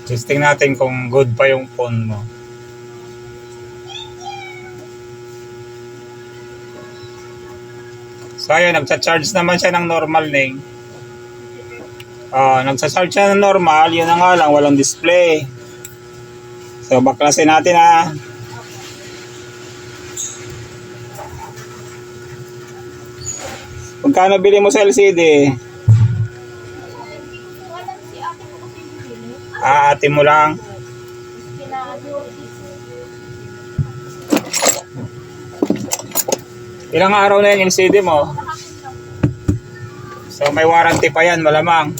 Testing natin kung good pa yung phone mo. So ayun, nagsa-charge naman siya ng normal Ning. Nagsa-charge siya ng normal, yun na nga lang, walang display. So baklasin natin ha. Magkano bili mo sa LCD? Ate mo lang. Ilang araw na yung LCD mo? So may warranty pa yan, malamang.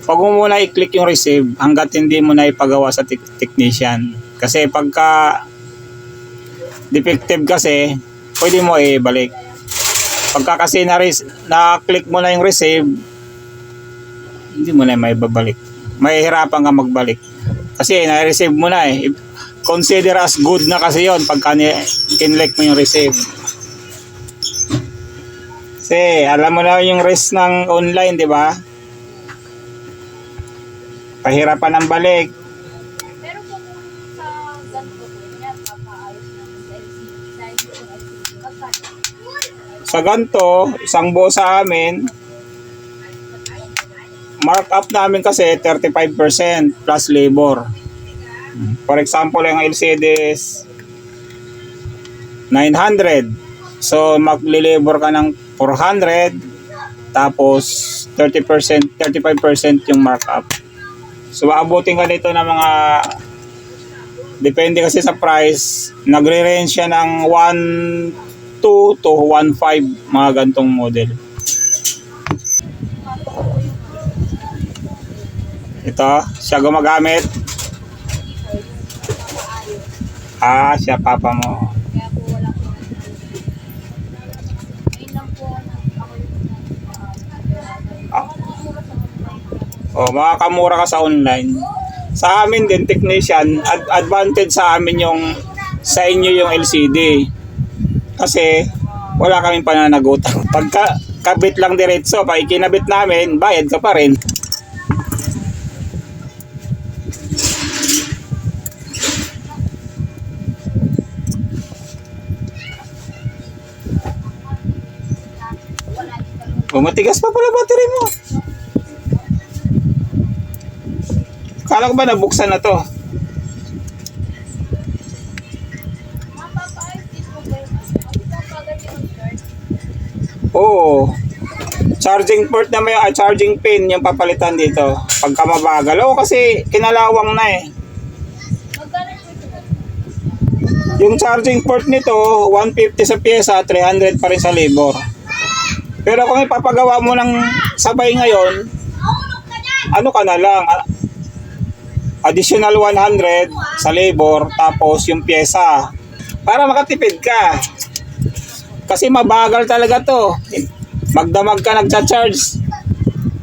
Pag mo muna i-click yung receive hanggat hindi mo na ipagawa sa technician. Kasi pagka defective kasi, pwede mo ibalik. Pagka kasi na-click mo na yung receive, hindi mo na may babalik. Mahihirapan ka magbalik. Kasi na-receive mo na eh. Consider as good na kasi yon pagka kinlike mo yung receive. Kasi alam mo na yung risk ng online, di ba? Pahirapan ang balik. Pero kung sa ganito po, niya papaayos namin sa LCD. Sa ganito, isang buo sa amin, markup namin kasi 35% plus labor. For example, yung LCD is 900. So, magli-labor ka ng 400, tapos 30%, 35% yung markup. So, aabutin ka nito ng mga, depende kasi sa price, nagre-range siya ng 1.2 to 1.5, mga gantong model. Ito, siya gumagamit. Siya papa mo. Kaya po wala po. Ngayon lang po ako yung Makakamura ka sa online. Sa amin din, technician, advantage sa amin yung sa inyo yung LCD. Kasi wala kaming pananagutan. Pagka kabit lang diretso, pag ikinabit namin, bayad ka pa rin. Matigas pa pala battery mo. Kala ko ba nabuksan na to? mapapaayos din po ba yung papagal yung charge? Oo. Charging port na may charging pin yung papalitan dito. Pagka mabagal. Kasi kinalawang na eh. Magkano po ito? Yung charging port nito, 150 sa pyesa, 300 pa rin sa labor. Pero kung ipapagawa mo ng sabay ngayon, ano ka na lang, additional 100 sa labor, tapos yung pyesa. Para makatipid ka. Kasi mabagal talaga to. Magdamag ka nagcha-charge.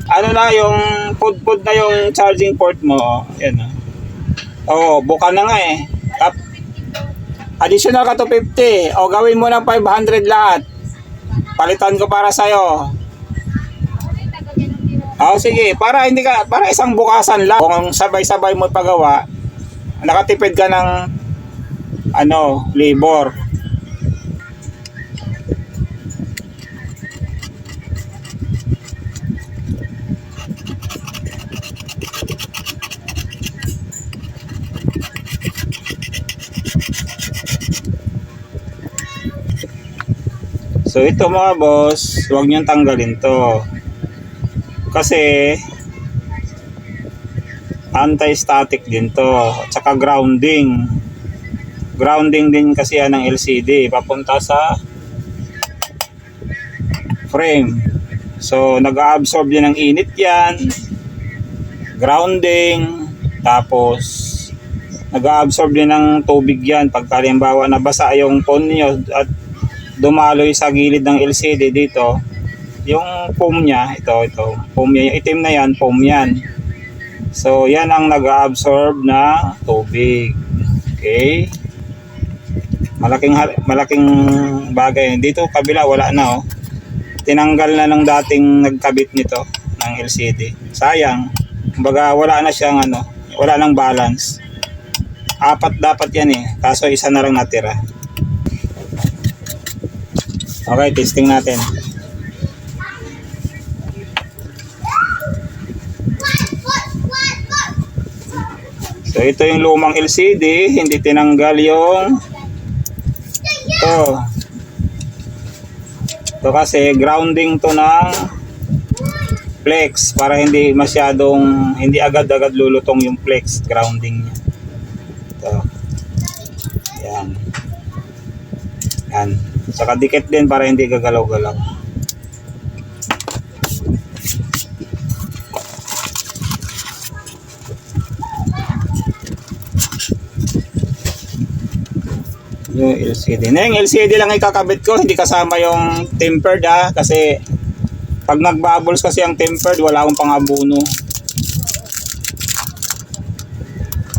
Ano na yung pud na yung charging port mo. Yan. Buka na nga eh. Additional ka to 50. Gawin mo ng 500 lahat. Palitan ko para sa'yo. Sige. Para isang bukasan lang. Kung sabay-sabay mo pagawa, nakatipid ka ng labor. So ito mga boss, huwag niyong tanggalin to. Kasi anti-static din to. At saka grounding. Grounding din kasi yan ng LCD. Papunta sa frame. So nag-absorb din ng init yan. Grounding. Tapos nag-absorb din ng tubig yan. Pagka halimbawa nabasa yung phone niyo at dumaloy sa gilid ng LCD dito, yung foam niya, ito foam niya, yung itim na yan, foam yan. So yan ang nag-absorb na tubig. Okay, malaking bagay. Dito kabila wala na tinanggal na ng dating nagkabit nito ng LCD. Sayang, kumbaga wala na siyang wala nang balance. Apat dapat yan eh, kaso isa na lang natira. Okay, testing natin. So ito yung lumang LCD, hindi tinanggal yung ito kasi grounding to ng flex para hindi masyadong, hindi agad-agad lulutong yung flex, grounding niya. Ito. Yan. Yan. Saka dikit din para hindi gagalaw-galaw. Yung LCD. Na yung LCD lang ikakabit ko, hindi kasama yung tempered kasi pag nagbubbles kasi ang tempered, wala akong pangabuno.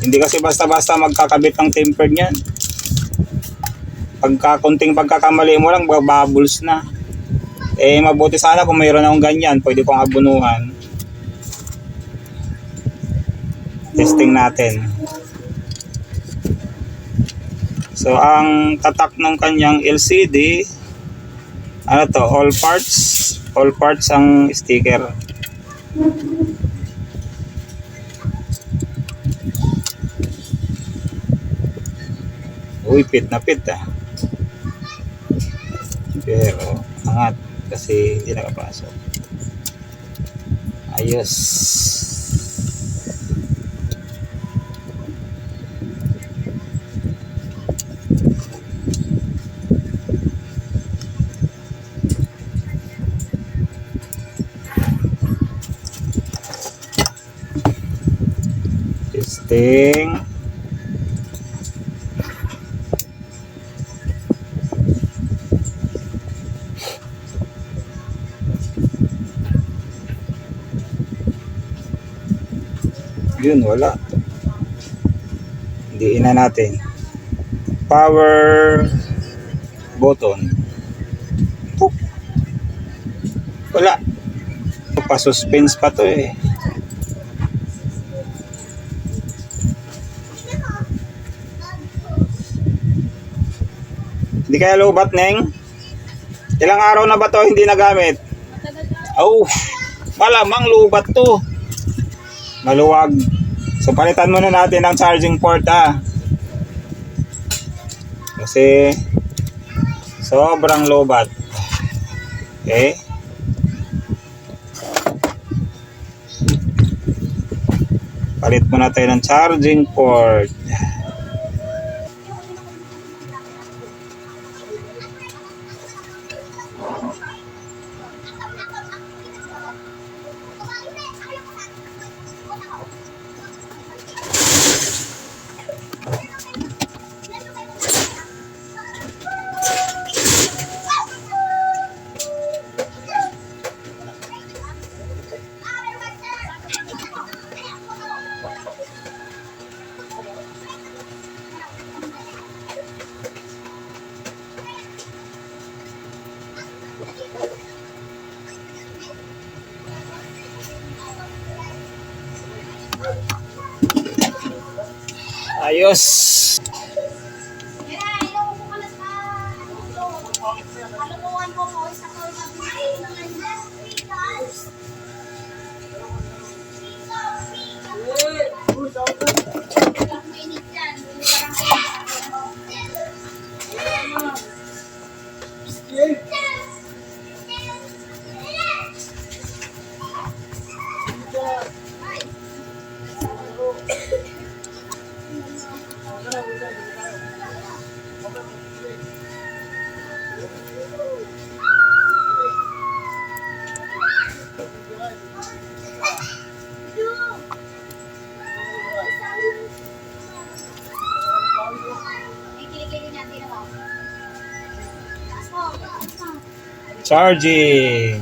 Hindi kasi basta-basta magkakabit ng tempered niyan. Pagka konting pagkakamali mo lang, bubbles na. Eh mabuti sana kung mayroon akong ganyan, pwede kong abunuhan. Testing natin. So ang tatak ng kanyang LCD, ano to, all parts ang sticker. Uy, pit na pit pero angat kasi hindi nakapasok. Ayos. Testing. Yun, wala. Hindiin na natin. Power button. Puk. Wala. Pa-suspense pa to eh. Hindi kaya lobat, Neng? Ilang araw na ba to hindi nagamit? Oh, malamang lobat to. Maluwag. So palitan muna natin ang charging port kasi sobrang lobat. Okay. Palit muna tayo ng charging port. Ayos. Charging.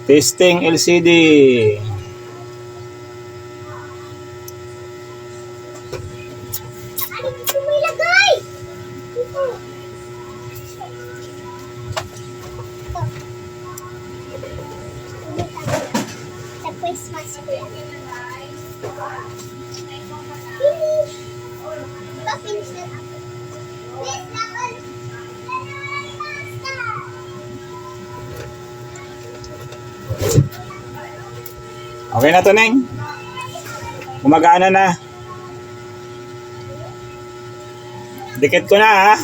Testing LCD. Christmas tree. Finish. Finish that up. Please, Laban. Pasta. Okay na to, Neng. Gumagana na. Dikit ko na, ha.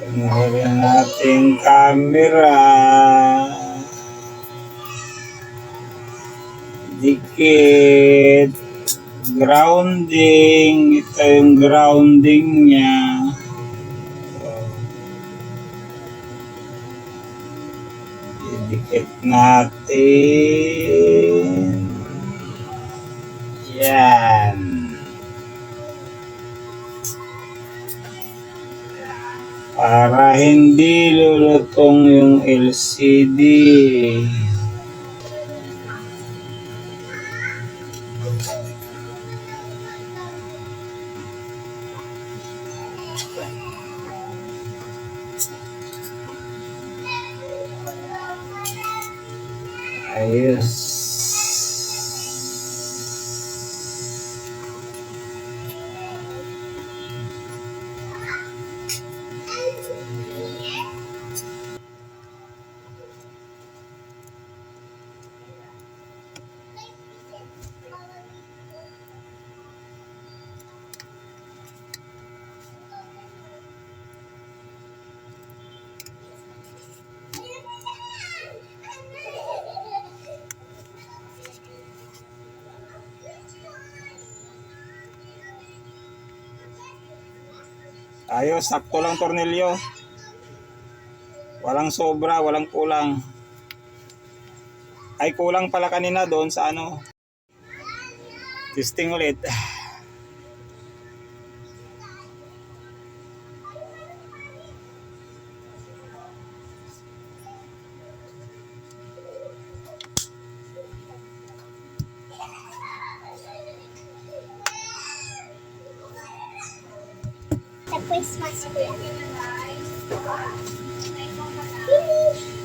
Tingnan natin camera. Dikit. Grounding. Ito yung grounding niya. Dikit natin. Yan. Para hindi lulutong yung LCD. Ayos. Ayos, sakto lang tornilyo. Walang sobra, walang kulang. Ay, kulang pala kanina doon sa ano. Testing ulit. The Christmas tree. Finish.